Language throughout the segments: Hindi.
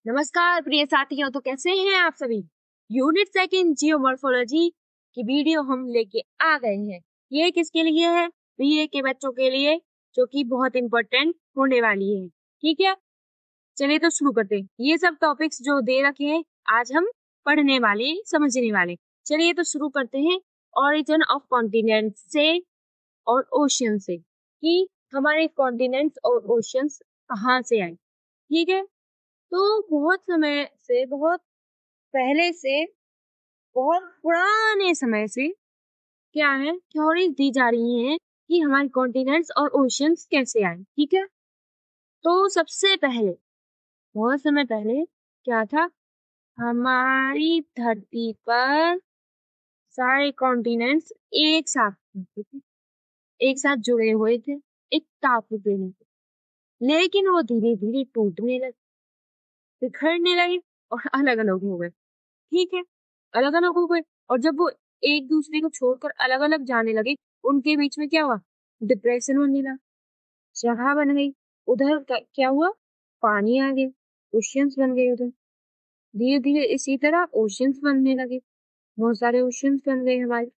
नमस्कार प्रिय साथियों, तो कैसे हैं आप सभी। यूनिट सेकंड जियोमॉर्फोलॉजी की वीडियो हम लेके आ गए हैं। ये किसके लिए है? बीए के बच्चों के लिए, जो कि बहुत इंपॉर्टेंट होने वाली है। ठीक है, चलिए तो शुरू करते हैं। ये सब टॉपिक्स जो दे रखे हैं आज हम पढ़ने वाले, समझने वाले। चलिए तो शुरू करते हैं ऑरिजिन ऑफ कॉन्टिनेंट से और ओशियन से, कि हमारे कॉन्टिनेंट्स और ओशियंस कहाँ से आए। ठीक है, तो बहुत समय से, बहुत पहले से, बहुत पुराने समय से क्या है, थ्योरीज दी जा रही हैं कि हमारे कॉन्टिनेंट्स और ओशियंस कैसे आए। ठीक है, तो सबसे पहले, बहुत समय पहले क्या था, हमारी धरती पर सारे कॉन्टिनेंट्स एक साथ रहते थे, एक साथ जुड़े हुए थे एक टापू पे थे। लेकिन वो धीरे धीरे टूटने लगे, बिखरने लगे और अलग अलग हो गए। ठीक है, अलग अलग हो गए, और जब वो एक दूसरे को छोड़कर अलग अलग जाने लगे, उनके बीच में क्या हुआ, डिप्रेशन होने लगा, जगह बन गई। उधर क्या हुआ, पानी आ गया, ओशियंस बन गए उधर। धीरे धीरे इसी तरह ओशियंस बनने लगे, बहुत सारे ओशियंस बन गए हमारे।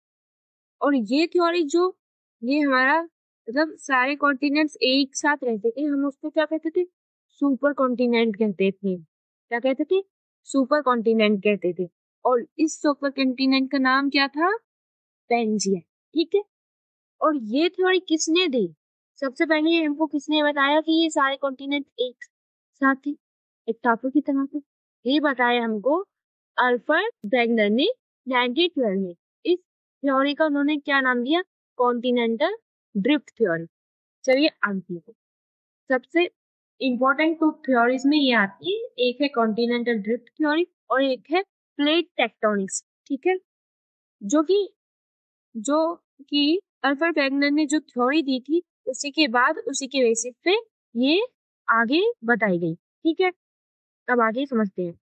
और ये थ्योरी जो, ये हमारा मतलब सारे कॉन्टिनेंट्स एक साथ रहते थे, हम उसको क्या कहते थे, सुपर कॉन्टिनेंट कहते थे। क्या कहते थे, सुपर कॉन्टिनेंट कहते थे। और इस सुपर कॉन्टिनेंट का नाम क्या था, पेंजिया। ठीक है, और ये थ्योरी किसने दी, सबसे पहले हमको किसने बताया कि ये सारे कॉन्टिनेंट एक साथ थे, एक टापू की तरह थे। ये बताया हमको अल्फ्रेड वेगनर ने 1912 में। इस थ्योरी का उन्होंने क्या नाम दिया, कॉन्टिनेंटल ड्रिफ्ट थ्योरी। चलिए आगे, सबसे इंपॉर्टेंट टू थ्योरीज में ये आती है, एक है कॉन्टिनेंटल ड्रिफ्ट थ्योरी और एक है प्लेट टेक्टोनिक्स। ठीक है, जो कि जो कि अल्फ्रेड वेगनर ने जो थ्योरी दी थी, उसी के बाद उसी के बेसिस पे ये आगे बताई गई। ठीक है, अब आगे समझते हैं।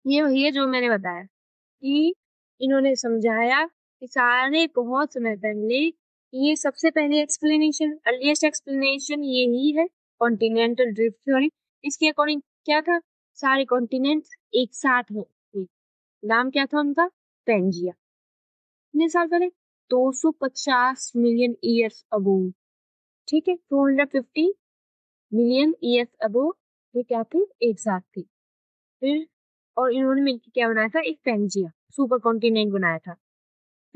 ये वही है जो मैंने बताया कि इन्होंने समझाया कि सारे बहुत समय पहले, ये सबसे पहले एक्सप्लेनेशन, अर्लीस्ट एक्सप्लेनेशन यही है, कॉन्टिनेंटल ड्रिफ्ट थ्योरी। इसके अकॉर्डिंग क्या था, सारे कॉन्टिनेंट एक साथ हो, नाम क्या था उनका, पेंजिया। कितने साल पहले, 250 मिलियन ईयर्स अबो। ठीक है, 250 मिलियन ईयर्स अबो ये क्या थे, एक साथ थे। फिर और इन्होंने मिलकर क्या बनाया था, एक पेंजिया सुपर कॉन्टिनेंट बनाया था।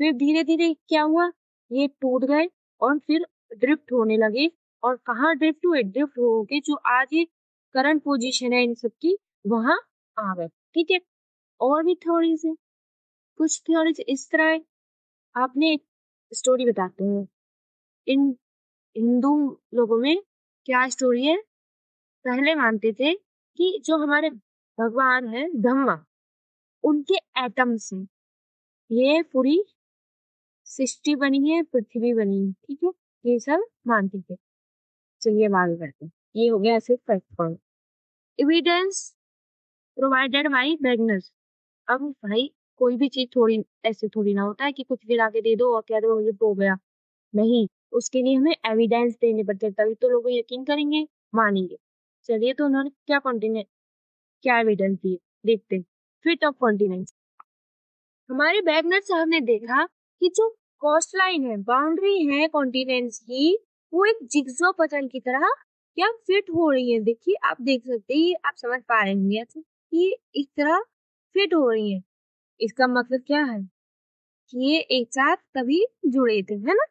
फिर धीरे धीरे क्या हुआ, ये टूट गए और फिर ड्रिफ्ट होने लगे। और कहाँ ड्रिफ्ट हुए, ड्रिफ्ट हो के जो आज ये करंट पोजीशन है इन सबकी, वहां आ गए। ठीक है, और भी थ्योरीज है, कुछ थ्योरीज इस तरह है। आपने एक स्टोरी बताते हैं, इन हिंदू लोगों में क्या स्टोरी है, पहले मानते थे कि जो हमारे भगवान है ब्रह्मा, उनके एटम्स हैं, ये पूरी सृष्टि बनी है, पृथ्वी बनी है। ठीक है, ये सब मानते थे। चलिए आगे बढ़ते हैं, ये हो गया सिर्फ fact point. Evidence provided by Magnus. अब भाई कोई भी चीज थोड़ी ऐसे थोड़ी ना होता है कि कुछ भी लाके दे दो और कह दो ये तो हो गया, नहीं, उसके लिए हमें एविडेंस देने पड़ते हैं, तभी तो लोग यकीन करेंगे, मानेंगे। चलिए, तो उन्होंने क्या कॉन्टिनेंट, क्या एविडेंस दिए, देखते हैं। फिट ऑफ कॉन्टिनेंट, हमारे बैगनर साहब ने देखा कि जो कोस्ट लाइन है, बाउंड्री है कॉन्टिनेंट्स की, वो एक जिग्जो पजल की तरह क्या फिट हो रही है। देखिए, आप देख सकते हैं, आप समझ पा रहे हैं कि इस तरह फिट हो रही है। इसका मतलब क्या है कि ये एक साथ तभी जुड़े थे, है ना।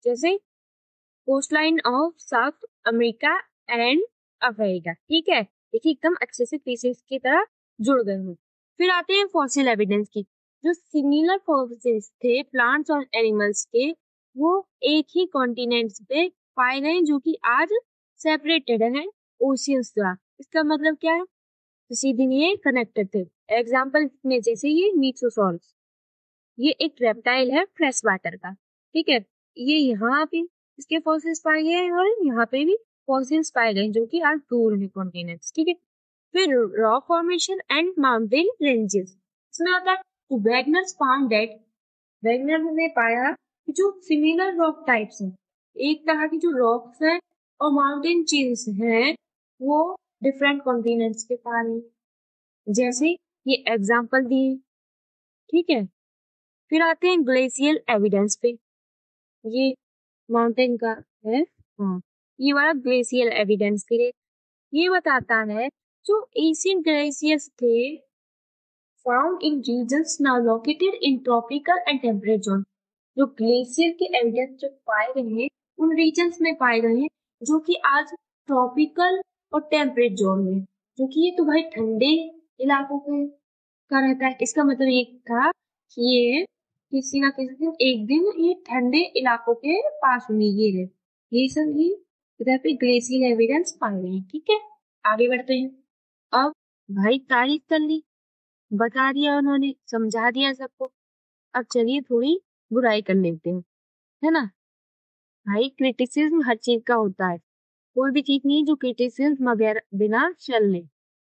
जैसे coast line of south America and Africa. ठीक है, देखिए एकदम अच्छे से पीसेस की तरह जुड़ गए हैं। फिर आते हैं फॉसिल एविडेंस की, जो सिमिलर फॉसिल्स थे प्लांट्स और एनिमल्स के, वो एक ही कॉन्टिनेंट्स पे पाए गए, जो कि आज सेपरेटेड है ओशियंस द्वारा। इसका मतलब क्या है, सीधे ये कनेक्टेड थे। एग्जाम्पल में जैसे ये मीटोसॉरस, ये एक रेप्टाइल है फ्रेश वाटर का। ठीक है, ये यहाँ पे इसके फॉसिल्स पाए गए हैं और यहाँ पे भी फॉसिल्स पाए गए, जो कि आज दूर है कॉन्टिनेंट्स। ठीक है, फिर rock formation and mountain ranges, इसमें होता है वैगनर्स फाउंड दैट, वैगनर ने पाया कि जो सिमिलर रॉक टाइप्स हैं, एक तरह की जो रॉक्स हैं और माउंटेन चेन्स हैं, वो डिफरेंट कॉन्टिनेंट्स के बारे, जैसे ये एग्जाम्पल दिए, ठीक है। फिर आते हैं ग्लेशियल एविडेंस पे, ये माउंटेन का है, हाँ, ये वाला ग्लेशियल एविडेंस के ये बताता है जो एशियन ग्लेशियर्स थे found in regions now located in tropical and temperate zone, जो ग्लेशियर के एविडेंस जो पाए गए हैं उन रीजन्स में पाए गए हैं जो कि आज ट्रॉपिकल और टेम्परेट जोन में, जो कि ये तो भाई ठंडे इलाकों का रहता है। इसका मतलब ये था कि ये किसी ना किसी दिन एक दिन ये ठंडे इलाकों के पास में ये है, ये सब ही इधर पे ग्लेशियल एविडेंस पाए गए हैं, ठीक है। आगे बढ़ते हैं। अब भाई तारीफ कर ली, बता दिया उन्होंने, समझा दिया सबको, अब चलिए थोड़ी बुराई कर लेते हैं, है ना। भाई क्रिटिसिज्म हर चीज का होता है, कोई भी चीज नहीं जो क्रिटिसिज्म वगैरह बिना चल ले,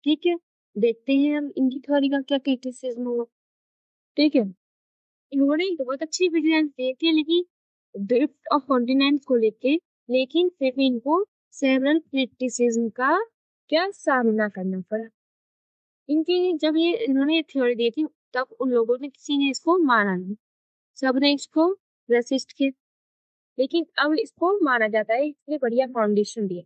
ठीक है। देखते हैं हम इनकी थ्योरी का क्या क्रिटिसिज्म हुआ, ठीक है। इन्होंने एक बहुत अच्छी विजिलेंस दी थी लेकिन ड्रिफ्ट ऑफ कॉन्टिनेंट्स को लेके, लेकिन फिर भी इनको सेवरल क्रिटिसिज्म का क्या सामना करना पड़ा। इनकी जब ये इन्होंने थ्योरी दी थी तब उन लोगों ने किसी ने इसको माना नहीं, सबने इसको रेसिस्ट किया, लेकिन अब इसको माना जाता है, इसलिए बढ़िया फाउंडेशन दिया।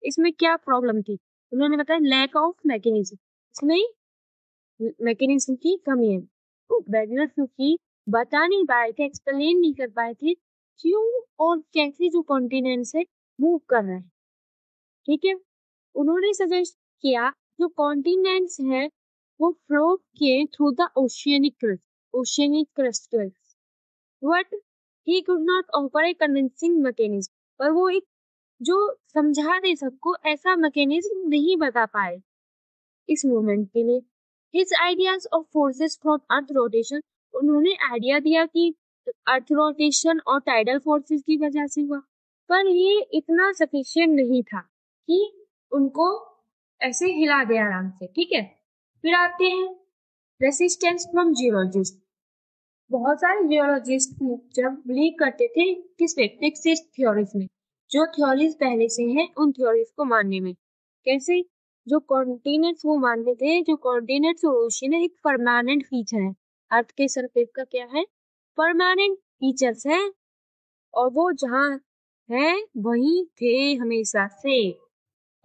इसमें क्या प्रॉब्लम थी उन्होंने बताया, लैक ऑफ मैकेनिज्म, इसमें मैकेनिज्म की कमी है। तो वैगनर क्योंकि बता नहीं पाए थे, एक्सप्लेन नहीं कर पाए थे क्यों और कैसे जो कॉन्टिनेंट्स है मूव कर रहे हैं, ठीक है। उन्होंने सजेस्ट किया जो कॉन्टिनेंट्स है वो फ्लो किए through the oceanic crustals, but he could not offer a convincing mechanism, पर वो एक जो समझा दे सबको ऐसा मैकेनिज्म नहीं बता पाए इस मूवमेंट के लिए। His ideas of forces from earth rotation, उन्होंने आइडिया दिया कि अर्थ रोटेशन और टाइडल फोर्सेस की वजह से हुआ, पर ये इतना सफिशिएंट नहीं था कि उनको ऐसे हिला दे आराम से, ठीक है। फिर आते हैं रेसिस्टेंस फ्रॉम जियोलॉजिस्ट। बहुत सारे जियोलॉजिस्ट जब बिलीव करते थे किस पे, फिक्स्ड थ्योरीज में, जो थ्योरीज पहले से हैं उन थ्योरीज को मानने में। कैसे, जो कॉन्टिनेंट्स वो मानते थे, जो कॉन्टिनेंट्स और ओशियन है एक परमानेंट फीचर है, अर्थ के सरफेस का क्या है, परमानेंट फीचर्स है, और वो जहाँ है वही थे हमेशा से,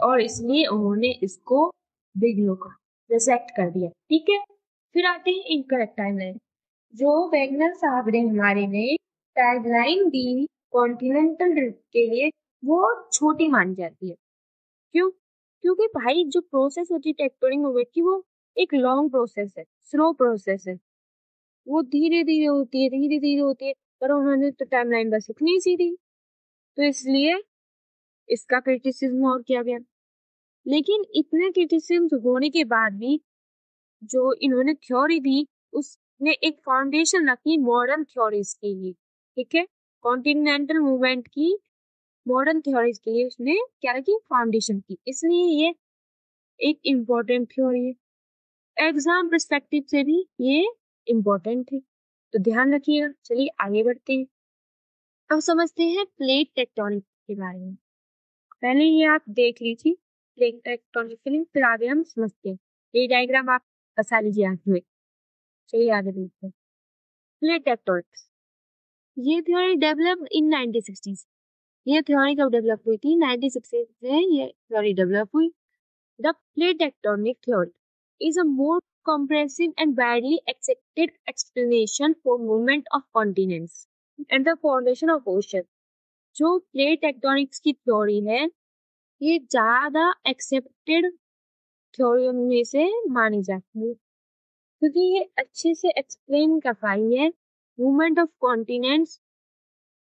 और इसलिए उन्होंने इसको बिगलो का रिजेक्ट कर दिया, ठीक है। फिर आते हैं इनकरेक्ट टाइमलाइन, जो वैगनर साहब ने हमारे ने टाइमलाइन दी कॉन्टिनेंटल ड्रिफ्ट के लिए वो छोटी मानी जाती है। क्यों? क्योंकि भाई जो प्रोसेस होती है टेक्टोनिक मूवमेंट की वो एक लॉन्ग प्रोसेस है, स्लो प्रोसेस है, वो धीरे धीरे होती है, धीरे धीरे होती है, पर उन्होंने तो टाइमलाइन बस इतनी सी दी, तो इसलिए इसका क्रिटिसिज्म और किया गया। लेकिन इतने क्रिटिसिज्म होने के बाद भी जो इन्होंने थ्योरी दी उसने एक फाउंडेशन रखी मॉडर्न थ्योरीज के लिए, ठीक है। कॉन्टिनेंटल मूवमेंट की मॉडर्न थ्योरीज के लिए उसने क्या रखी, फाउंडेशन की, इसलिए ये एक इम्पोर्टेंट थ्योरी है। एग्जाम पर्सपेक्टिव से भी ये इम्पोर्टेंट है, तो ध्यान रखिएगा। चलिए आगे बढ़ते हैं। अब समझते हैं प्लेट टेक्टोनिक के बारे में। पहले ये आप देख लीजिए प्लेट टेक्टोनिक फिल्म, फिर आगे हम समझते हैं। ये डायग्राम आप बसा लीजिए आंख में। चलिए आगे देखते हैं। प्लेट टेक्टोनिक्स, ये थ्योरी डेवलप इन 1960s। ये थ्योरी कब डेवलप हुई थी, 1960s में ये थ्योरी डेवलप हुई। The plate tectonic theory is a more comprehensive and widely accepted explanation for movement of continents and the formation of ocean। जो प्लेट टेक्टोनिक्स की थ्योरी है ये ज्यादा एक्सेप्टेड थ्योरी में से मानी जाती है क्योंकि ये अच्छे से एक्सप्लेन कर पाई है मूवमेंट ऑफ कॉन्टिनेंट्स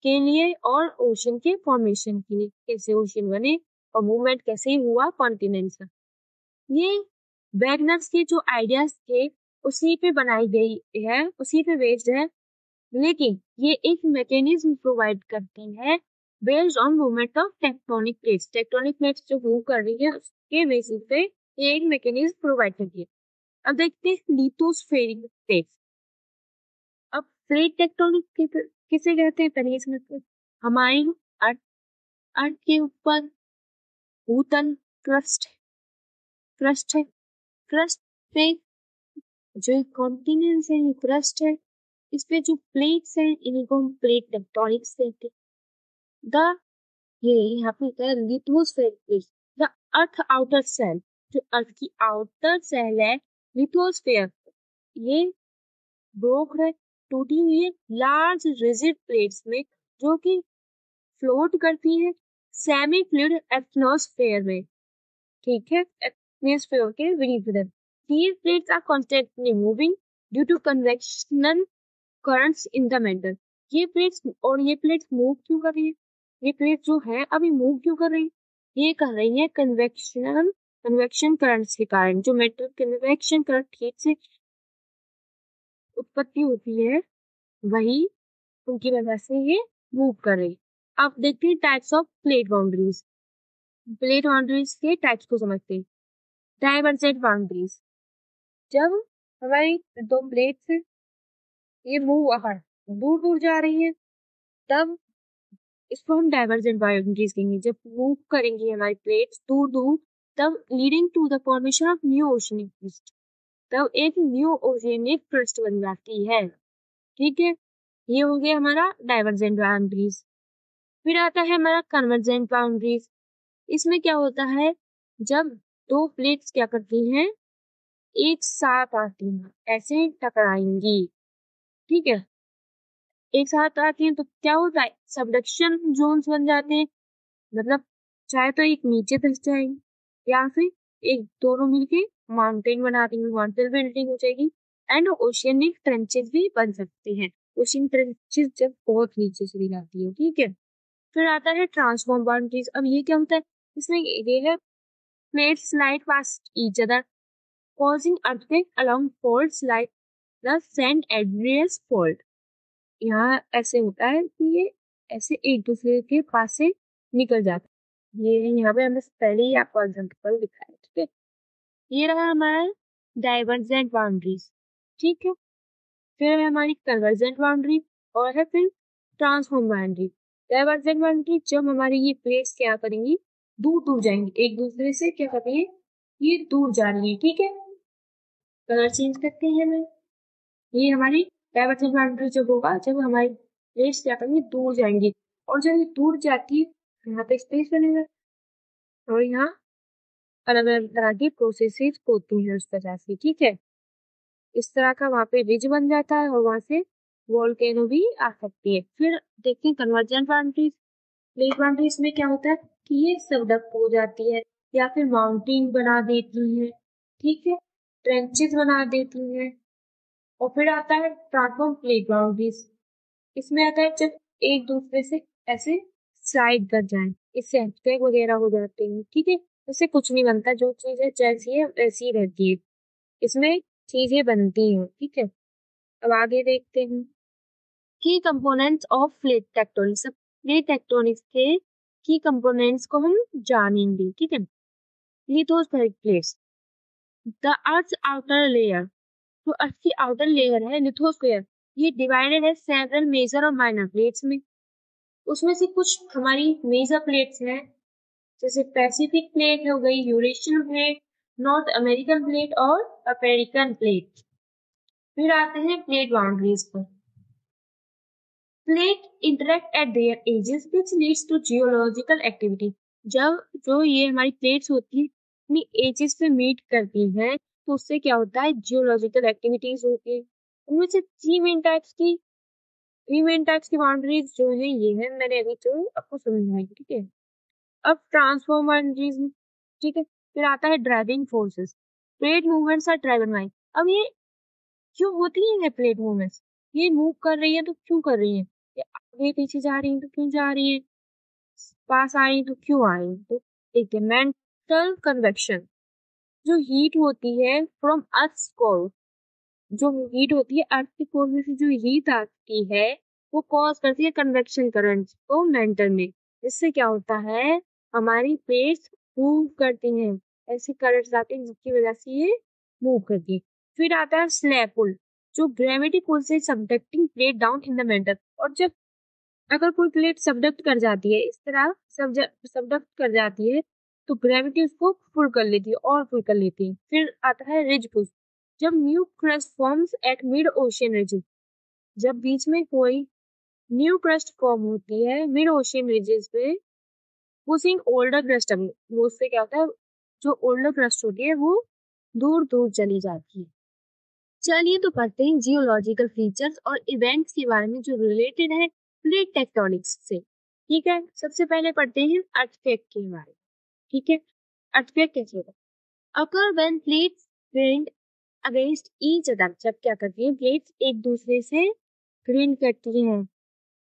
के लिए और ओशन के फॉर्मेशन के लिए, कैसे ओशन बने और मूवमेंट कैसे हुआ कॉन्टिनेंट्स का। ये वैगनर्स के जो आइडियाज थे उसी पे बनाई गई है, उसी पे बेस्ड है, लेकिन ये एक मैकेनिज्म प्रोवाइड करती है based on movement of tectonic plates. Tectonic plates जो मूव कर रही है उसके बेसिस पे ये एक मैकेनिज्म प्रोवाइड करती है। अब देखते हैं लिथोस्फेरिक प्लेट्स। अब प्लेट टेक्टोनिक किसे कहते हैं पहले समझते हैं। हमारी अर्थ, अर्थ के ऊपर भूतल क्रस्ट क्रस्ट है, क्रस्ट पे जो कॉन्टिनेंट्स है ये क्रस्ट है, इस पे जो प्लेट्स हैं इन्हीं को हम प्लेट टेक्टोनिक्स कहते हैं। द ये यहाँ पे होता है lithosphere plates, the earth outer shell, जो अर्थ की आउटर सेल है लिथोस्फेयर, ये ब्रोक है, टूटी हुई है लार्ज रिजिड प्लेट्स में जो कि फ्लोट करती है सेमी फ्लूइड एटमॉस्फेयर में, ठीक है, एटमॉस्फेयर के beneath them. These plates are constantly moving due to convectional currents in the middle. ये प्लेट्स मूव क्यों कर रही है? ये प्लेट्स जो है अभी मूव क्यों कर रही है? ये कर रही है कन्वेक्शन करंट्स के कारण, जो मेटल कन्वेक्शन करंट हीट से उत्पत्ति होती है वही उनकी वजह से ये मूव कर रही है। अब देखते हैं types of plate boundaries. Plate boundaries के टाइप्स को समझते हैं। डाइवर्जेंट बाउंड्रीज, जब हमारी दो प्लेट्स ये मूव दूर दूर जा रही है तब इसको हम डाइवर्जेंट बाउंड्रीज कहेंगे। जब मूव करेंगी हमारी प्लेट्स दूर दूर तब leading to the formation of new oceanic crust, तब एक न्यू ओशनिक क्रस्ट बन जाती है, ठीक है। ये हो गया हमारा डाइवर्जेंट बाउंड्रीज। फिर आता है हमारा कन्वर्जेंट बाउंड्रीज। इसमें क्या होता है, जब दो प्लेट्स क्या करती हैं, एक साथ आती हैं, ऐसे टकराएंगी, ठीक है, एक साथ आती हैं तो क्या होता है, सबडक्शन जोन्स बन जाते हैं, मतलब चाहे तो एक नीचे धस जाएंगे या फिर एक दोनों मिलके माउंटेन बना देंगे, माउंटेन बिल्डिंग हो जाएगी, एंड ओशियनिक ट्रेंचेस भी बन सकते हैं। ओशियन ट्रेंचेस जब बहुत नीचे चली जाती है, ठीक है। फिर आता है ट्रांसफॉर्म बाउंड्रीज। अब ये क्या होता है, इसमें ये है plate slide past each other causing earthquake along faults like the San Andreas fault. यहाँ ऐसे होता है कि ये ऐसे एक दूसरे के पास से निकल जाता है। ये यहाँ पे हमने पहले ही आपको एग्जाम्पल दिखाया, ठीक है। ये रहा हमारा डाइवर्जेंट बाउंड्रीज, ठीक है। फिर है हमारी कन्वर्जेंट बाउंड्री और है फिर ट्रांसफॉर्म बाउंड्री। डाइवर्जेंट बाउंड्री जब हमारी ये प्लेट्स क्या करेंगी, दूर दूर जाएंगी एक दूसरे से, क्या करेंगे, ये दूर जा रही है, ठीक है। कलर चेंज करते हैं हमें, ये हमारी डाइवर्जेंट बाउंड्री जब होगा जब हमारी प्लेट्स क्या करेंगी, दूर जाएंगी, और जब ये दूर जाती है यहाँ पे स्पेस बनेगा और यहाँ अलग अलग तरह की प्रोसेसेस होती है उस वजह से, ठीक है। इस तरह का वहाँ पे रिज बन जाता है और वहां से वोल्केनो भी आ सकती है। फिर देखते हैं कन्वर्जेंट बाउंड्रीज। प्लेट बाउंड्रीज में क्या होता है कि ये सबडक्ट हो जाती है या फिर माउंटेन बना देती है, ठीक है, ट्रेंचेस बना देती है। और फिर आता है ट्रांसफॉर्म प्लेट बाउंड्रीज। इसमें आता है जब एक दूसरे से ऐसे स्लाइड कर जाए, इससे अर्थक्वेक वगैरह हो जाते हैं, ठीक है। इससे कुछ नहीं बनता, जो चीजें जैसी है वैसी ही रहती है, इसमें चीजें बनती हैं, ठीक है। अब आगे देखते हैं की components of plate tectonics. Plate tectonics के की कंपोनेंट्स को हम जानेंगे, ठीक है। Lithospheric plates, the earth outer layer, जो अर्थ की आउटर लेयर है लिथोस्फेयर, ये डिवाइडेड है सेवरल मेजर और माइनर प्लेट्स में। उसमें से कुछ हमारी मेजर प्लेट्स हैं, जैसे पैसिफिक प्लेट हो गई, Eurasian plate, north American plate और अमेरिकन प्लेट। फिर आते हैं प्लेट बाउंड्रीज पर। Plate interact at their edges which leads to geological activity. जब जो ये हमारी प्लेट्स होती है अपनी एजेस पे मीट करती हैं तो उससे क्या होता है, जियोलॉजिकल एक्टिविटीज होती है। उनमें से थ्री मेन टाइप्स की बाउंड्रीज जो है ये है, मैंने अभी तो आपको समझाई, ठीक है। अब ट्रांसफॉर्म बाउंड्रीज, ठीक है। फिर आता है driving forces. Plate movements are driven by. अब ये क्यों होती है प्लेट मूवमेंट्स, ये मूव कर रही है तो क्यों कर रही है, ये आगे पीछे जा रही है तो क्यों जा रही है, पास आ रही है तो क्यों आ रही है। तो देखिए मेंटल कन्वेक्शन, जो हीट होती है फ्रॉम अर्थ कोर, जो हीट होती है अर्थ के कोर में से जो हीट आती है वो कॉज करती है कन्वेक्शन करंट्स को मेंटल में, जिससे क्या होता है हमारी प्लेट्स मूव करती हैं, ऐसे करंट्स आते हैं जिसकी वजह से ये मूव करती है। फिर आता है स्लैब पुल, जो ग्रेविटी पुल से subducting plate down in the mental. और जब अगर कोई प्लेट सबडक्ट कर जाती है, इस तरह सबडक्ट कर जाती है तो ग्रेविटी उसको पुल कर लेती है और पुल कर लेती है। फिर आता है रिज पुश, जब new crust forms at mid ocean ridge, जब बीच में कोई न्यू क्रस्ट फॉर्म होती है मिड ओशियन रिजेस पे, पुशिंग ओल्डर क्रस्ट अवे, वो उससे क्या होता है, जो ओल्डर क्रस्ट होती है वो दूर दूर चली जाती है। चलिए तो पढ़ते हैं जियोलॉजिकल फीचर्स और इवेंट्स के बारे में जो रिलेटेड है प्लेट टेक्टोनिक्स से। ठीक है, सबसे पहले पढ़ते हैं अर्थक्वेक के बारे में। ठीक है, अर्थक्वेक कैसे होगा? Occur when plates grind against each other, जब क्या करती है प्लेट्स एक दूसरे से ग्राइंड करती हैं,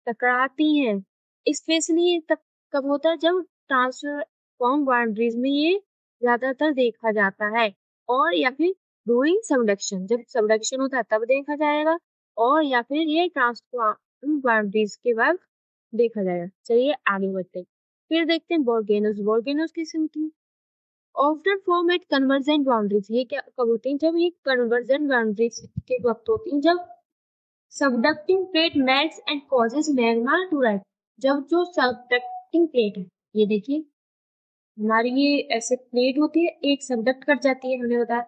टकराती हैं। स्पेशली ये तब कब होता है, जब ट्रांसफॉर्म बाउंड्रीज में ये ज्यादातर देखा जाता है, और या फिर डूइंग सबडक्शन, जब सबडक्शन होता है तब देखा जाएगा, और या फिर ये ट्रांसफॉर्म बाउंड्रीज के बाद देखा जाएगा। चलिए आगे बढ़ते हैं। फिर देखते हैं वोल्केनोज। वोल्केनोज किस्म की often form at convergent boundaries, ये क्या कब होती है? जब ये कन्वर्जेंट बाउंड्रीज के वक्त होती है, जब subducting plate melts and causes magma to rise, जब जो सबडक्टिंग प्लेट है, ये देखिए हमारी ये ऐसे प्लेट होती है, एक सबडक्ट कर जाती है हमने बताया,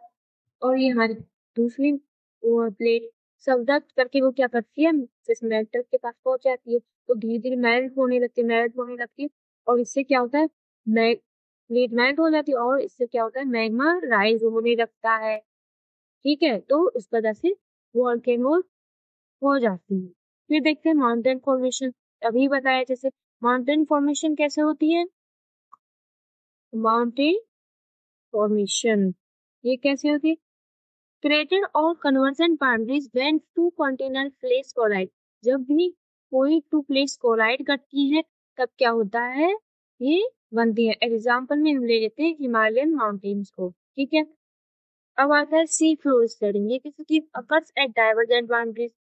और ये हमारी दूसरी प्लेट सबडक्ट करके वो क्या करती है, मेल्टर के पास पहुंच जाती है, तो धीरे धीरे मेल्ट होने लगती है, और इससे क्या होता है, प्लेट मेल्ट हो जाती है, और इससे क्या होता है, मैग्मा राइज होने लगता है। ठीक है, तो इस वजह से वोल्केनो हो जाती है। फिर देखते हैं माउंटेन फॉर्मेशन। अभी बताया जैसे माउंटेन फॉर्मेशन कैसे होती है, माउंटेन फॉर्मेशन ये कैसे होती है, क्रिएटेड और convergent boundaries when two continental plates collide, जब भी कोई टू प्लेट्स कोलाइड करती है तब क्या होता है, ये बनती है। एग्जाम्पल में हम ले लेते हैं हिमालयन माउंटेन्स को। ठीक है, अब आता है सी फ्लोर स्टडिंग, ये किसी की occurs at divergent boundaries,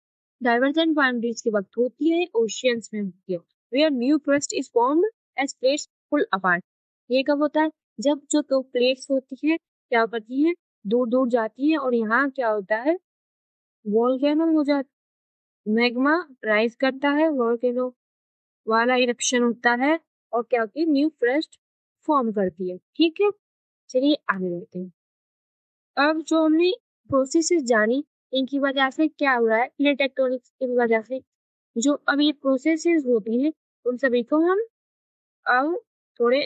divergent boundaries के वक्त होती है, ओशियंस में होती है, where new crust is formed as plates pull apart, ये कब होता है, जब जो दो प्लेट्स होती है क्या करती है, दूर दूर जाती है, और यहाँ क्या होता है, वोल्केनो हो जाता, मैग्मा राइज करता है, वोल्केनो वाला इरप्शन होता है, और क्या होती है, न्यू क्रस्ट फॉर्म करती है। ठीक है, चलिए आगे बढ़ते हैं। अब जो हमने प्रोसेसेस जानी, इनकी वजह से क्या हो रहा है, प्लेट टेक्टोनिक्स की वजह से जो अब ये प्रोसेसेस होती हैं, उन सभी को हम अब थोड़े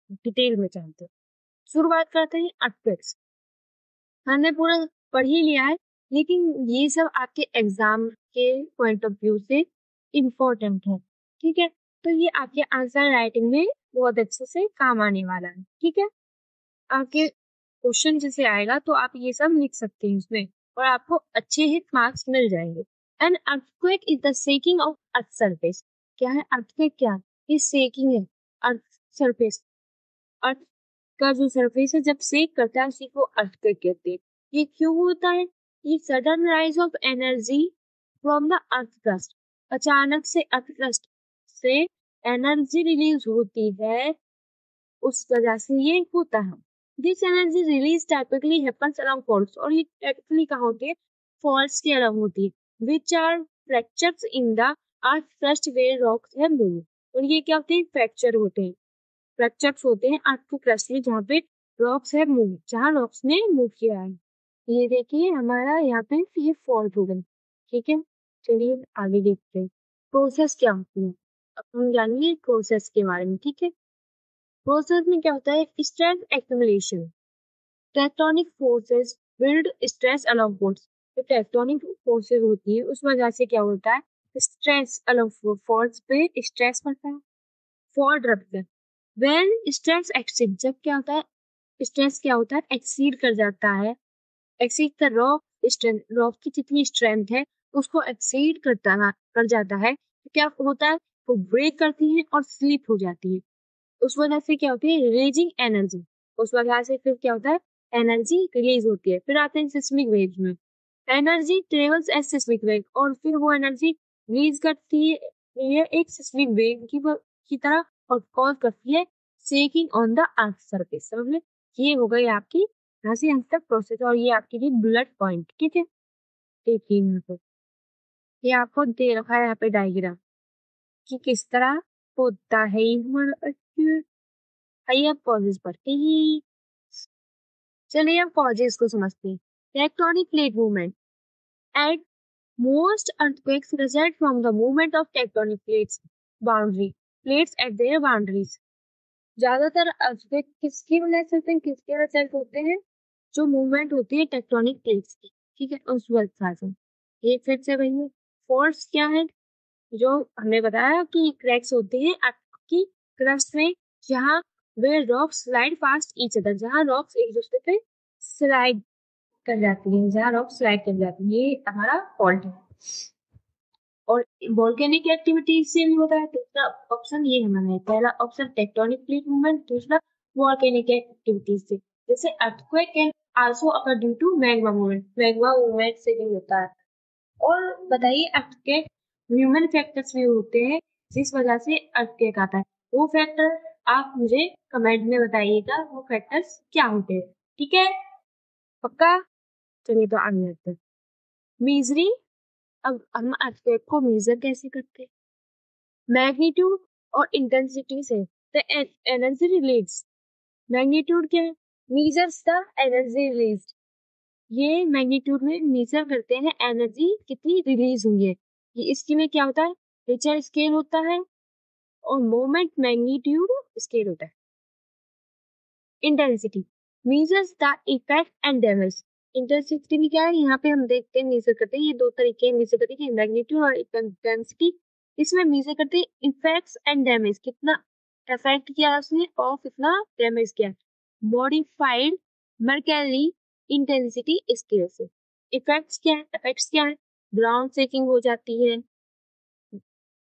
डिटेल में जानते हैं। शुरुआत करते हैं अर्थक्वेक्स। हमने पूरा पढ़ ही लिया है, लेकिन ये सब आपके एग्जाम के पॉइंट ऑफ व्यू से इम्पोर्टेंट है। ठीक है, तो ये आपके आंसर राइटिंग में बहुत अच्छे से काम आने वाला है। ठीक है, आपके क्वेश्चन जैसे आएगा तो आप ये सब लिख सकते हैं उसमें, और आपको अच्छे ही मार्क्स मिल जाएंगे। An earthquake is the shaking of earth surface. क्या है अर्थक्वेक? क्या ये शेकिंग है अर्थ सरफेस, अर्थ का जो सरफेस है जब शेक करता है उसी को अर्थक्वेक कहते हैं। ये क्यों होता है? ये sudden rise of energy from the earth crust, अचानक से अर्थ क्रस्ट से एनर्जी रिलीज होती है, उस वजह से ये होता है। This energy release typically happens around faults, और ये टाइपिकली कहाँ होती है, फॉल्ट्स के अराउंड होती है, which are fractures in the earth crust where rocks have moved, और ये क्या होते हैं, फ्रैक्चर होते हैं, फ्रैक्चर्स होते हैं अर्थ की क्रस्ट में जहाँ पे रॉक्स हैव मूव, जहाँ रॉक्स ने मूव किया है। ये देखिए हमारा यहाँ पे ये फॉल्ट हो गई। ठीक है, चलिए आगे देखते हैं प्रोसेस क्या होती है। अब हम जानेंगे प्रोसेस के बारे में। ठीक है, प्रोसेस में क्या होता है, stress accumulation, tectonic forces build stress along faults, जो टेक्टोनिक फोर्सेस होती है उस वजह से क्या होता है, स्ट्रेस अलोंग फॉल्ट्स पे स्ट्रेस पड़ता है, fault rupture when stress exceed, जब क्या होता है, स्ट्रेस क्या होता है, एक्सीड कर जाता है, exceed the rock strength, rock की जितनी स्ट्रेंथ है उसको एक्सीड कर जाता है, तो क्या होता है, वो ब्रेक करती है और स्लिप हो जाती है, उस वजह से क्या होती है, रिलीजिंग एनर्जी, उस वजह से फिर क्या होता है, एनर्जी रिलीज होती है। फिर आते हैं सिस्मिक वेव्स में, energy travels as seismic wave, और फिर वो एनर्जी रिलीज करती है एक सिस्मिक वेव की तरह, और कॉज करती है shaking on the earth surface. समझ में, ये हो गई आपकी यहाँ से यहाँ तक प्रोसेस, और ये आपके लिए बुलेट पॉइंट। ठीक है, देखिए यहाँ पे ये आपको दे रखा है यहाँ पे डायग्राम कि किस तरह होता है हमारा अर्थ। आइए अब कॉजेज पढ़ते हैं। चलिए अब कॉजेज को समझते हैं। Tectonic plate movement at most earthquakes result from the movement of tectonic plates eight there boundaries. ज्यादातर अर्थक्वेक किसकी वजह से होते हैं, किसके रिजल्ट होते हैं? जो मूवमेंट होती है टेक्टोनिक प्लेट्स की, ठीक है, उस वजह से। ये फिर से वही है। फोर्स क्या है? जो हमने बताया कि क्रैक्स होते हैं आपकी क्रस्ट में, जहाँ वे rocks slide fast each other, जहाँ रॉक्स एक दूसरे पे स्लाइड कर जाती है, जहाँ रॉक्स स्लाइड कर जाती है, ये हमारा फॉल्ट है। और वोल्केनिक एक्टिविटी से भी होता है। दूसरा ऑप्शन ये हमारा है, पहला ऑप्शन टेक्टोनिक प्लेट मूवमेंट, दूसरा वोल्केनिक एक्टिविटी से। जैसे earthquake can also occur due to magma movement से भी होता है। और बताइए अर्थक्वेक ह्यूमन फैक्टर्स भी होते हैं जिस वजह से अर्थक्वेक आता है। वो फैक्टर आप मुझे कमेंट में बताइएगा, वो फैक्टर्स क्या होते हैं, ठीक है? पक्का? चलिए तो आगे बढ़ते हैं। मीजरी। अब हम अर्थक्वेक को मेजर कैसे करते हैं? मैग्नीट्यूड और इंटेंसिटी से। The energy release. मैग्नीट्यूड क्या है? Measures the energy released. ये मैग्नीट्यूड में मेजर करते हैं एनर्जी कितनी रिलीज हुई है। ये इसकी में क्या होता है? रिचर स्केल होता है और मोमेंट मैग्नीट्यूड स्केल होता है। Intensity measures the effect and damage. Intensity भी क्या है? यहाँ पे हम देखते हैं मेजर करते हैं, ये दो तरीके मेजर करते हैं, मैग्नीट्यूड और इंटेंसिटी। इसमें मेजर करते हैं इफेक्ट्स एंड डैमेज, कितना इफेक्ट किया उसने और कितना डैमेज किया, मॉडिफाइड मर्करी इंटेंसिटी स्केल से। इफेक्ट्स क्या है? इफेक्ट्स क्या है? ग्राउंड शेकिंग हो जाती है,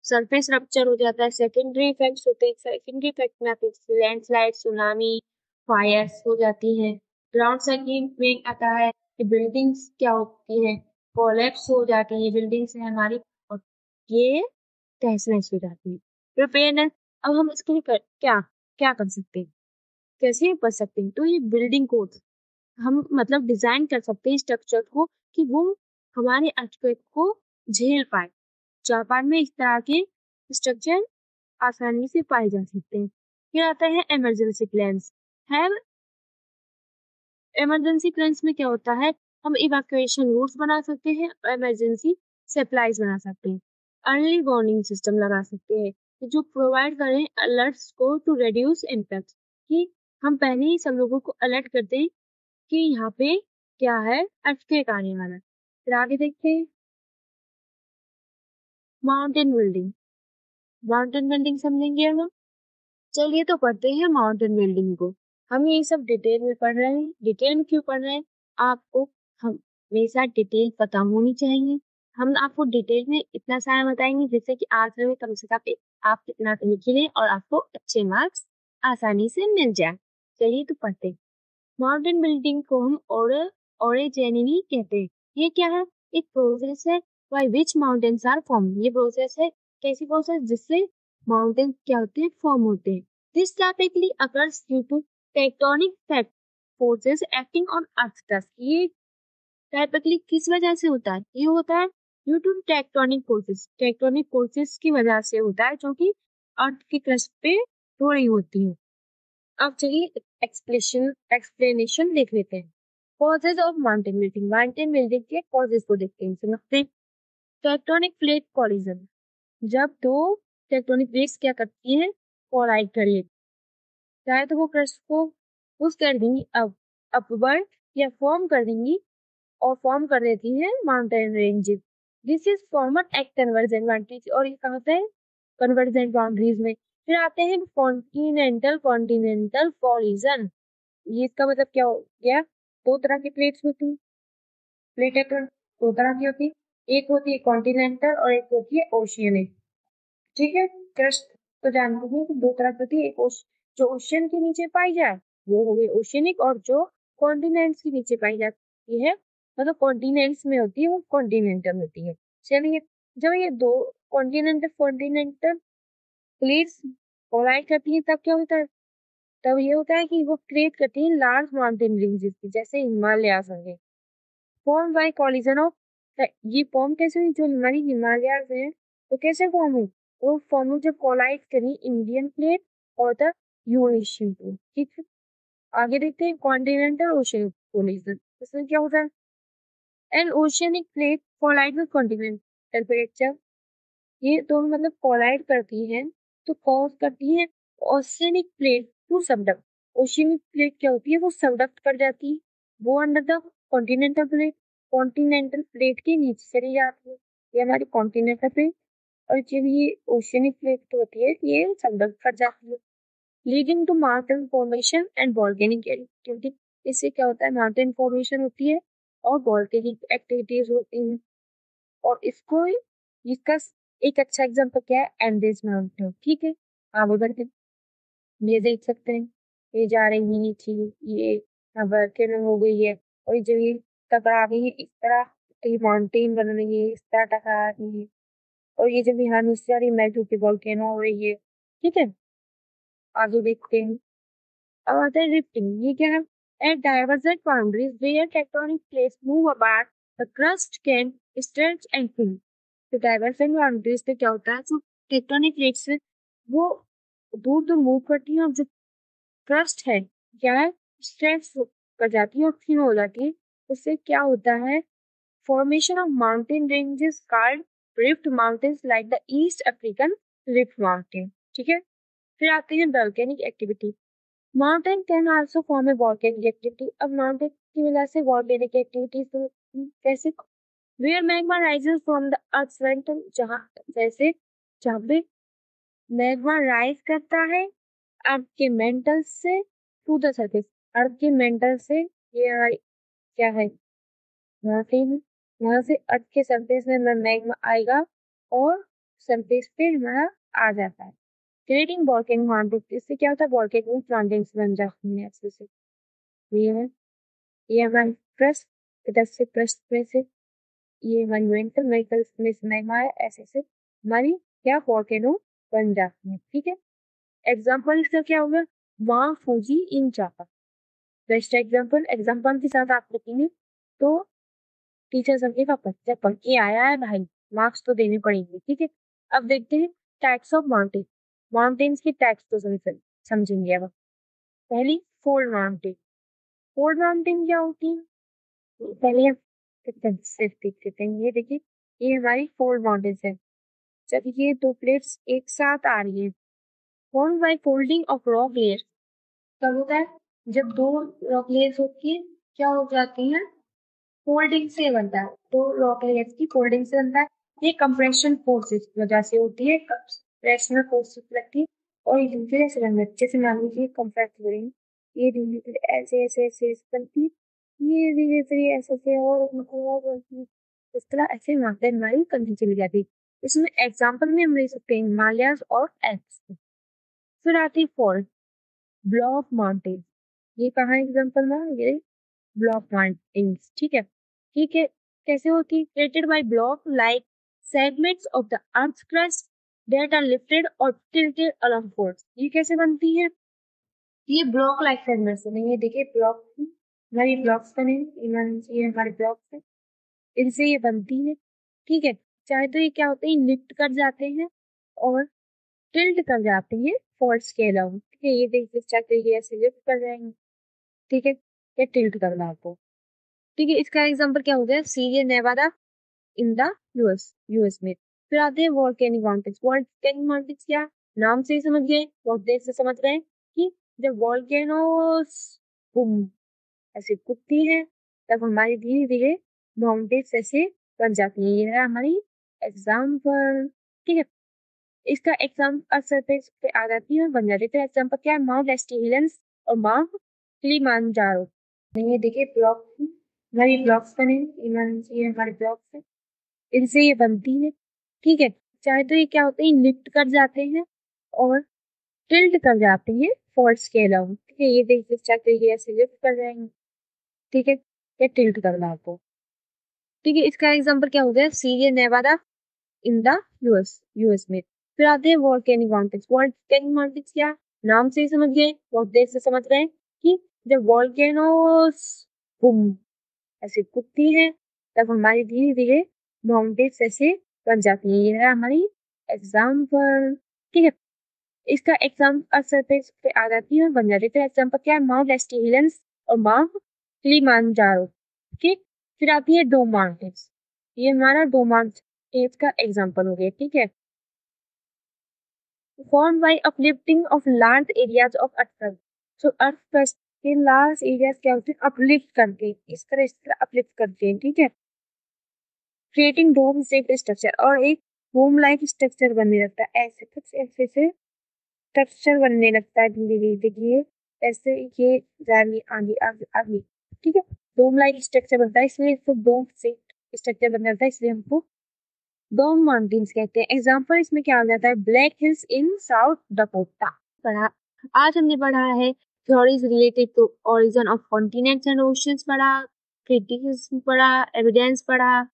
सरफेस रप्चर हो जाता है। सेकेंडरी इफेक्ट्स होते हैं, सेकेंडरी इफेक्ट में आते हैं लैंडस्लाइड, सुनामी, फायर्स हो जाती है। ग्राउंड शेकिंग में आता है कि बिल्डिंग्स क्या होती है, कोलैप्स हो जाती है बिल्डिंग्स है हमारी, और ये तहस नहस हो जाती है। प्रिपेयरनेस। अब हम इसके लिए क्या क्या कर सकते हैं, कैसे बच सकते हैं? तो ये बिल्डिंग कोड्स हम मतलब डिजाइन कर सकते हैं स्ट्रक्चर को कि वो हमारे अर्थक्वेक को झेल पाए। जापान में इस तरह के स्ट्रक्चर आसानी से पाए जा सकते हैं। फिर आता है इमरजेंसी प्लान्स। है इमरजेंसी प्लान्स में क्या होता है? हम इवैक्यूएशन रूट्स बना सकते हैं, इमरजेंसी सप्लाईज बना सकते हैं, अर्ली वार्निंग सिस्टम लगा सकते हैं जो प्रोवाइड करें अलर्ट्स को टू रिड्यूस इम्पैक्ट, कि हम पहले ही सब लोगों को अलर्ट कर दें कि यहाँ पे क्या है, अर्थक्वेक आने वाला है। फिर आगे देखते हैं माउंटेन बिल्डिंग। माउंटेन बिल्डिंग समझेंगे हम। चलिए तो पढ़ते हैं माउंटेन बिल्डिंग को। हम ये सब डिटेल में पढ़ रहे हैं। डिटेल में क्यों पढ़ रहे हैं? आपको हमेशा डिटेल पता होनी चाहिए। हम आपको डिटेल में इतना सारा बताएंगे जिससे कि आंसर में कम से कम आप इतना तो लिख लें और आपको अच्छे मार्क्स आसानी से मिल जाए। चलिए तो पढ़ते हैं। माउंटेन बिल्डिंग को हम ओरेजेनिनी कहते हैं। ये क्या है? एक प्रोसेस है by which mountains are form. ये प्रोसेस है, कैसी प्रोसेस? जिससे माउंटेन क्या होते हैं, फॉर्म होते हैं। This typically occurs due to tectonic forces acting on earth crust. ये टाइपिकली किस वजह से होता है? ये होता है due to tectonic forces. Tectonic forces की वजह से होता है जो कि अर्थ की क्रस्ट पे हो रही होती है। अब चलिए एक्सप्लेनेशन देख लेते हैं। Causes of mountain building. Mountain building के कॉजेज को देखते हैं, समझते हैं। Tectonic plate collision. जब दो टेक्टोनिक प्लेट्स क्या करती हैं, कोलाइड कर लेती, चाहे तो वो क्रस्ट को पुश कर देंगी अपवर्ड या फॉर्म कर देंगी, और फॉर्म कर देती है mountain ranges. This is farmer act convergent boundaries. और ये कहाँ पे? कन्वर्जेंट बाउंड्रीज में। फिर आते हैं कॉन्टिनेंटल कॉन्टिनेंटल कॉलिजन। ये इसका मतलब क्या हो गया? दो तरह की प्लेट्स होती हैं। प्लेटें तो दो तरह की होती है, एक होती है कॉन्टिनेंटल और एक होती है ओशियनिक, ठीक है। क्रस्ट तो जानते हैं कि दो तरह की होती है, एक जो ओशियन के नीचे पाई जाए वो हो गई ओशियनिक, और जो कॉन्टिनेंट्स के नीचे पाई जाती है मतलब कॉन्टिनेंट्स में होती है वो कॉन्टिनेंटल होती है। चलिए, जब ये दो कॉन्टिनेंटल कॉन्टिनेंटल प्लेट्स कोलाइड करती है तब क्या होता है? तब ये होता है कि वो क्रिएट करती है लार्ज माउंटेन रेंजेस की, जैसे हिमालयास होंगे। Form by collision of. ये फॉर्म कैसे हुई? जो हमारी हिमालयास है तो कैसे फॉर्म हुई? वो फॉर्म जब कोलाइड करी इंडियन प्लेट और द यूरेशियन प्लेट, ठीक है। आगे देखते हैं कॉन्टिनेंटल ओशन कोलिजन, इसमें क्या होता है? An oceanic plate collide with continental plate, जब ये दोनों मतलब कोलाइड करती हैं तो कॉज करती है oceanic plate to subduct. Oceanic plate क्या होती है? वो सबडक्ट कर जाती है, वो under the continental plate, continental plate के नीचे चली जाती है, ये हमारी कॉन्टिनेंटल प्लेट। और जब ये ओशियनिक प्लेट होती है ये सबडक्ट कर जाती है, leading to mountain formation and volcanic activity. इससे क्या होता है? माउंटेन फॉर्मेशन होती है और वॉल्केनिक एक्टिविटीज होती हैं। और इसका एक अच्छा एग्जांपल क्या है? एंडेस माउंटेन, ठीक है। आप उधर के ये देख सकते हैं, ये जा रही थी, ये वॉल्केनो हो गई है, और ये जो ये टकरा रही है इस तरह, ये माउंटेन बन रही है, इस तरह टकरा रही है, और ये जब यहाँ नीचे आ रही मेल्ट होकर वॉल्केनो हो रही है, ठीक है। आगे देखते हैं, अब आता है रिफ्टिंग, ये क्या है? At divergent boundaries where tectonic plates move apart the crust can stretch and fill. तो डाइवर्जेंट बाउंड्रीज पे क्या होता है? जो टेक्टोनिक प्लेट्स है वो दूर दूर मूव करती है, और जो क्रस्ट है क्या है? स्ट्रेच कर जाती है और थिन हो जाती है। उससे क्या होता है? Formation of mountain ranges called rift mountains like the east African rift mountain, ठीक है। फिर आते हैं volcanic activity. Mountain can also form a volcanic activity. अब माउंटेन की वजह से वॉल्केनिक एक्टिविटीज तो कैसे? Where magma rises from the earth centre, जहाँ पे मैग्मा राइज करता है अर्थ के मेंटल से टू द सरफेस। अर्थ के मेंटल से ये हमारी क्या है? माउंटेन, वहां से अर्थ के सरफेस में मैग्मा आएगा और सरफेस पे हमारा आ जाता है, क्रिएटिंग वॉल्केनिक माउंटेन। इससे क्या होता है? वॉल्केनिक माउंटेन्स बन जाती हैं ऐसे से। ये है, ये हमारी क्रस्ट, इधर से क्रस्ट में से ये हमारी मेंटल में से मैग्मा है, ऐसे से हमारी क्या वॉल्केनो बन जाती है, ठीक है। एग्जाम्पल इसका क्या होगा? Mount Fuji in Japan, best example. Example के साथ आप लिखेंगे तो टीचर सबके पापा जब ये आया है भाई, मार्क्स तो देने पड़ेंगे, ठीक है। अब देखते हैं टाइप्स ऑफ माउंटेन। माउंटेन्स की टाइप्स तो समझेंगे अब। पहली फोल्ड माउंटेन। फोल्ड माउंटेन क्या होती है? पहले हम सिर्फ देख लेते हैं, ये देखिए, ये हमारी फोल्ड माउंटेन्स है। जब ये दो प्लेट्स एक साथ आ रही है, formed by folding of rock layers. कब होता है? जब दो रॉक लेयर्स होती है, क्या हो जाती है? फोल्डिंग से बनता है, तो रॉक लेयर्स की फोल्डिंग से बनता है। ये कंप्रेशन फोर्सेस की वजह से होती है, कंप्रेशनल फोर्सेस लगती है। और ये धीरे से बनती है, जैसे मान लीजिए कंप्रेस हो रही है, ये धीरे धीरे ऐसे ऐसे ऐसे बनती है, ये धीरे धीरे ऐसे ऐसे और बनती है। इस तरह ऐसे माउंटेन हमारी बनती चली जाती है। इसमें एग्जाम्पल में हम ले सकते हैं हिमालयाज और एल्प्स। फिर आती है फॉल्ट, ब्लॉक माउंटेन। ये कहाँ एग्जाम्पल में? ये ब्लॉक माउंटेन्स, ठीक है। ठीक है, कैसे होती है? Created by block like segments of the earth crust that are lifted और टिल्टेड अलोंग फोल्ड्स। ये कैसे बनती है? ये ब्लॉक लाइक सेगमेंट्स है, ये देखिए ब्लॉक, हमारी ब्लॉक्स बने, ये हमारे ब्लॉक्स है, इनसे ये बनती है, ठीक है। चाहे तो ये क्या होते हैं? लिफ्ट कर जाते हैं और टिल्ट कर जाते हैं फोल्ड्स के अलावा, ठीक है। ये देखिए चाहते ये ऐसे लिफ्ट कर जाएंगे, ठीक है, या टिल्ट करना आपको, ठीक है। इसका एग्जाम्पल क्या हो गया? Syria Nevada in the US में। फिर आते हैं वॉल्केनिक माउंटेन्स। वॉल्केनिक माउंटेन्स क्या? नाम से ही समझ गए, बहुत देर से समझ रहे हैं कि जब वॉल्केनोस बूम ऐसे उठती है तब हमारी धीरे धीरे माउंटेन्स ऐसे बन जाती है। ये है हमारी एग्जाम्पल, ठीक है। इसका एग्जाम सरफेस पे आ जाती है और बन जाती है। तो एग्जाम्पल क्या है? माउंट एस्टिलियंस और माउंट किलिमांजारो। ये देखिए ब्लॉक, हमारी ब्लॉक्स बने, ये हमारे ब्लॉक्स है, इनसे ये बनती है, ठीक है। चाहे तो ये क्या होते हैं? लिफ्ट कर जाते हैं और टिल्ट कर जाते हैं फॉल्ट्स के अलावा, ठीक है। ये देखिए चाहते ये ऐसे लिफ्ट कर जाएंगे, ठीक है, या टिल्ट करना आपको, ठीक है। इसका एग्जाम्पल क्या हो गया? Syria Nevada in the US में। फिर आते हैं वॉल्केनिक माउंटेन्स। वॉल्केनिक माउंटेन्स क्या? नाम से ही समझ गए, बहुत देर से समझ रहे हैं कि जब वॉल्केनोस बूम ऐसे उठती है तब हमारी धीरे धीरे माउंटेन्स ऐसे बन जाती है। ये है हमारी एग्जाम्पल, ठीक है। इसका एग्जाम अक्सर पे आ जाती है और बन जाती है। तो एग्जाम्पल क्या है, माउंट एस्टिलियंस और माउंट किलिमांजारो। ठीक, फिर आती है डोम माउंटेन्स, ये हमारा डोम माउंटेन्स का एग्जाम्पल हो गया। ठीक है, formed by uplifting of large areas of earth। so earth crust के लार्ज एरियाज क्या होते हैं, अपलिफ्ट करके, इस तरह अपलिफ्ट करते हैं। ठीक है, क्रिएटिंग डोम शेप्ड स्ट्रक्चर, और एक डोम लाइक स्ट्रक्चर बनने लगता है, ऐसे कुछ ऐसे से स्ट्रक्चर बनने लगता है धीरे धीरे। देखिए ऐसे ये जानी आगे आगे आगे। ठीक है, डोम लाइक स्ट्रक्चर बनता है, इसलिए इसको डोम शेप्ड स्ट्रक्चर बन जाता है, इसलिए हमको डोम माउंटेन्स कहते हैं। एग्जाम्पल इसमें क्या आ जाता है, black hills in south Dakota पढ़ा। आज हमने पढ़ा है theories related to origin of continents and oceans पढ़ा, क्रिटिसिज्म पढ़ा, एविडेंस पढ़ा,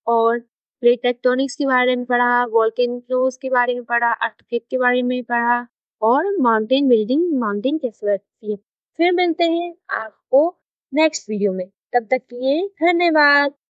और प्लेट टेक्टोनिक्स के बारे में पढ़ा, वोल्केनोज के बारे में पढ़ा, अर्थक्वेक के बारे में पढ़ा, और माउंटेन बिल्डिंग, माउंटेन कैसे बनती है। फिर मिलते हैं आपको नेक्स्ट वीडियो में, तब तक के लिए धन्यवाद।